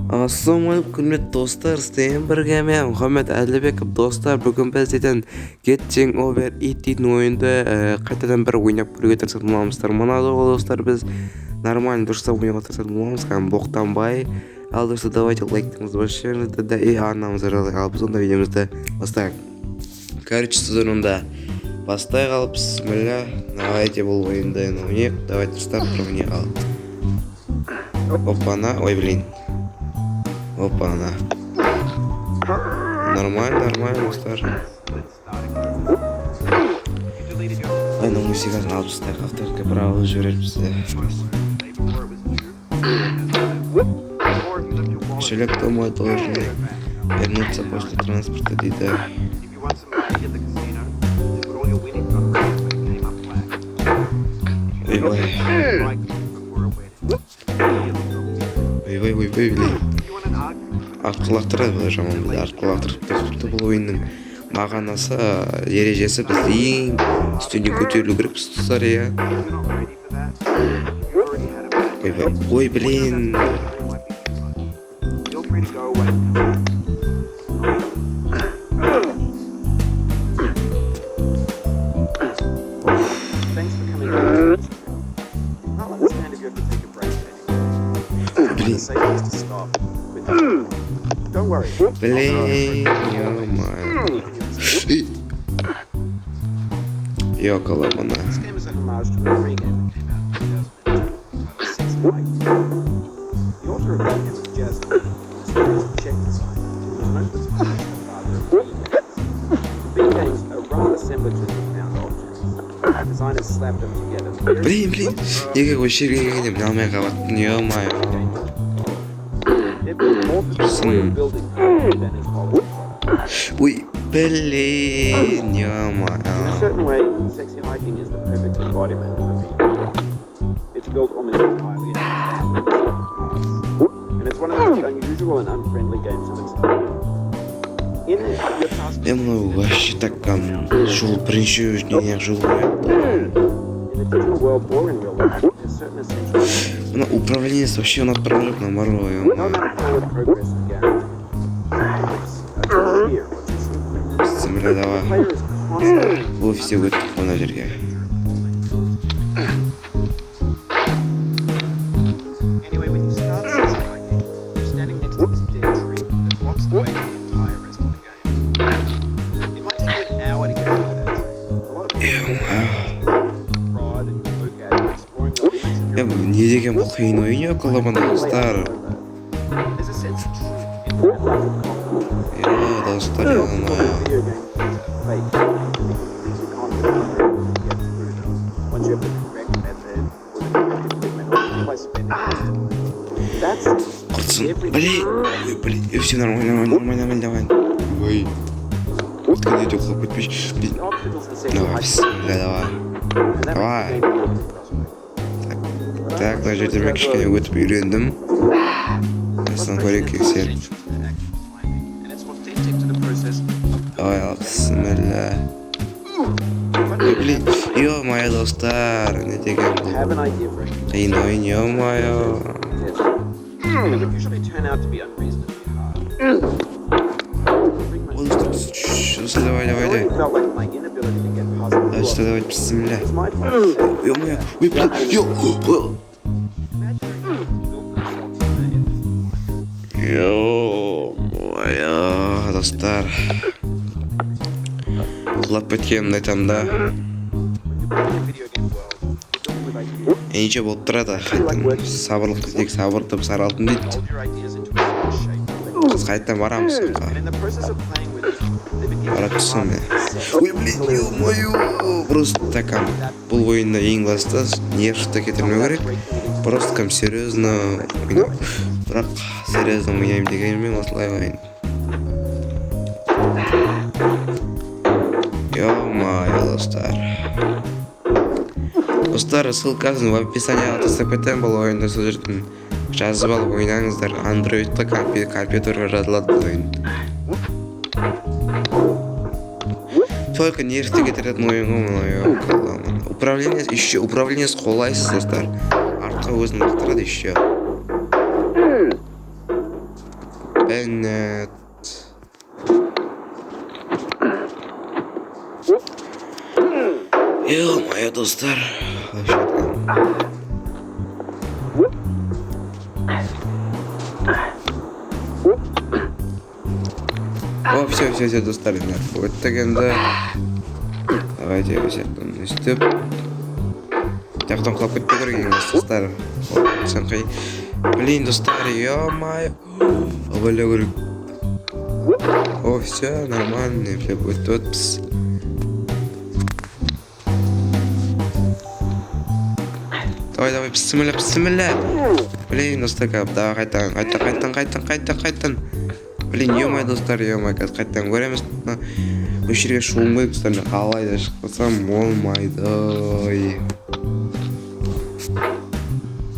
Ассалаумағалейкум құрметті достар, сіздермен бірге мен Мұхаммед Әділбеков. Достар, бүгін біз Getting Over It дейтін ойынды қайтадан бір ойнап көруге тырысатын боламыздар. Мына достар, біз нормально дұрыстап ойнауға тырысатын боламыз, кәдімгі боқтанбай. Ал достар, давайте лайктарыңызды басып да и арнамызды жариялайық. Ал біз онда видеомызды бастайық. Короче, сіздер онда бастай қалып, бисмилля, давайте бұл ойынды ойнайық. Давайте старт ойнайық ал. Опа-на, ой, блин. Опа-на. Нормально, достар. Айна музыкасын алып тастайық, авторское право жібереді бізде. Кошелек домой должен вернуться после транспорта дейді. Ой, блин. Артқылақтырады бұл жаман бізде, артқылақтырып бұл ойынның мағанасы, ережесі бізде ең үстіне көтерілу керек біз тұстар, иә. Ой, блин. Блин, ё-моё. Ёкала вона. Блин, неге көшерге келгенде алмай қалатын, ё-моё. Ой, блин, ё-моё. Мен мынау вообще так жол бірінші не жол мына управление вообще он отправляет на морою. Земля, давай. Бұл все өттік мына жерге. Не деген бұл қиын ойын өкілі мұны достар. Достар, блин, все нормально, давай. Ой, откуда идет хлопать пищ? Давай. Так, даже это кішкене өтіп үйрендім. Осыдан көрек кексер. Давай, ал, бисмилля. Блин, ё-моё, достар, не деген бұл. Қиын ойын, ё-моё. Давай. Давай, бисмилля. Ё-моё, ой, блин, ё-моё, достар. Құлап кеткенімді айтам да. Неше болып тұрады, сабырлықты тек сабыртып саралтын дейді. Қыз қайттан барамыз соңға. Бара түссем мен. Ой, блин, ё-моё. Просто такам. Бұл ойында ең басты нервті кетірмеу керек. Просто кәм серьезно ойнау. Бірақ серьезно ойнайым дегенмен осылай ойын. Ё-моё, достар. Достар, ссылкасын в описании тастап кетем, бұл ойынды сол жерден жазып алып ойнаңыздар. Андроидқа компьютерге жазылады бұл ойын. Только нервті кетіретін ойын ғой. Управление қолайсыз, достар. Артқа өзін ақтырады еще. Evet. Yo dostlar. О, все, достали нахуй. Вот так енді. Давайте я всяктан үстіп. Тақтан қалып кетпей керек емес, достар. Сен қай. Блин, достар, ё-моё. Обалау керек. О, все, нормально, все будет тут. Давай, бисмилля. Блин, достар, давай, қайтан. Блин, ё-моё, достар, ё-моё, қазір қайтадан көреміз. Бұл жерге шығуым керек, достар, мен қалайда шықпасам болмайды.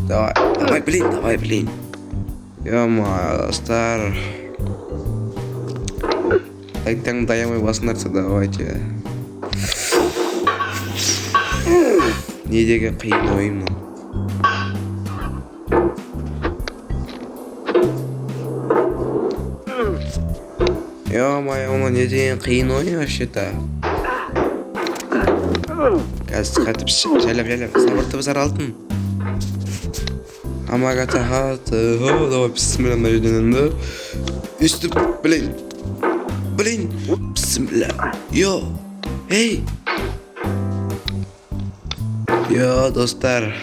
Давай, блин. Ё-моё, достар. Қайтадан таямай басынарса, давайте. Не деген қиын ойым мынау. Ё-моё, оны не деген қиын ойын вообще-то. Қазір қатып жайлап. Сабырды бізар алтын. Амаға тағаты. Давай, бисмилля, мына жерден енді. Үстіп, блин. Бисмилля. Йо. Эй. Йо, достар.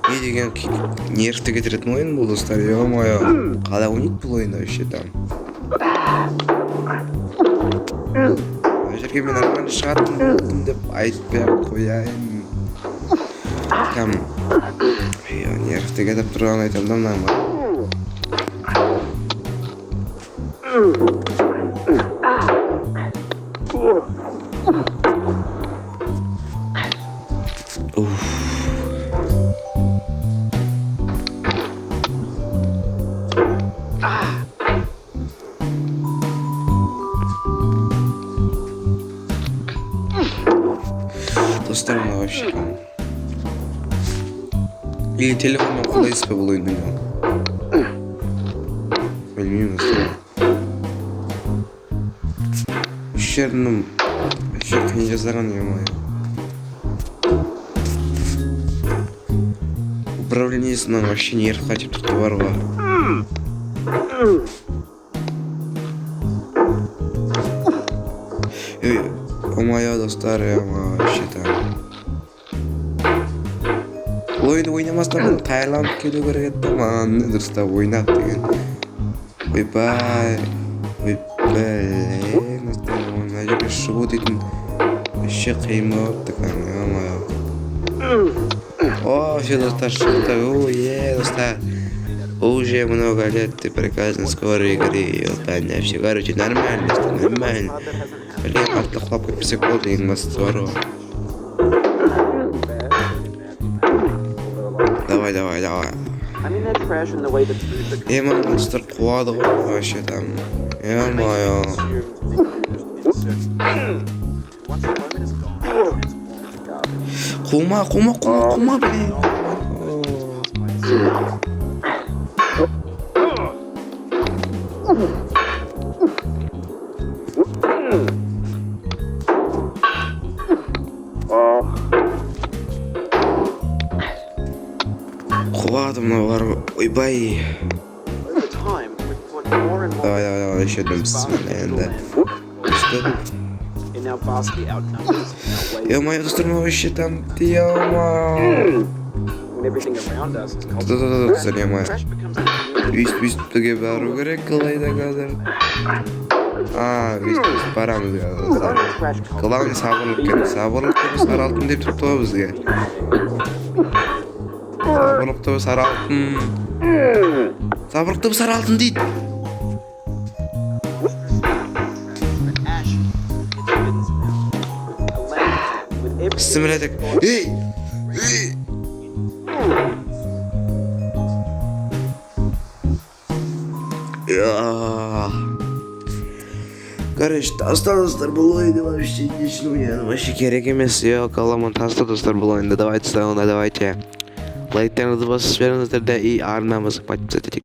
Не деген нервті кетіретін ойын бұл, достар. Ё-моё. Қалай ойнайды бұл ойын вообще-то. Жерге мен нормально шығатын деп айтпай қояйын. Там нервті кетіп тұрған айтам да мынама. Достар, мына вообще. Или телефонмен құлайсыз ба бұл ойын білмеймін, достар. Үш жерінің вообще қиын жасаған, ё-моё. Управлениесінің вообще нерв қатып тұрды бар ғой. О-моё, достар, ё-моё, вообще-то. Ойынды ойнамастан бұл қайырланып келу керек еді, маған дұрыста ойнап деген. Ойбай, блин, достар, мына жерге шығу дейтін вообще қиын болыпты, ё-моё. О, все, достар, шықты, достар. Уже много лет ты прекрасно скоро говорил, Таня, все, короче, нормально, достар, нормально. Блин, артта құлап кетпесек болды, ең бастысы бар ғой. Давай. Маған достар қуады ғой, вообще там. Ё-моё. Қума, блин. Қуады мына бар ғой, ойбай. Давай, еще одну бисмилля енді. Ё-моё, достар, мы вообще там, ё-моё. Достар, ё-моё. Үстіге бару керек, қалайда қазір. Үстіп барамыз қазір. Главный сабырлық керек. Сабырлықты біз аралтын деп тұрыпты ғой бізге. Сабырлықты біз аралтын дейді. Бисмилля так. Эй! Короче, таста, достар, бұл ойынды вообще ничего, вообще керек емес. Қаламын таста, достар, бұл ойынды. Давайте. Like'larınızı basıp жіберіңіздер да и арнамызға подписаться етейік.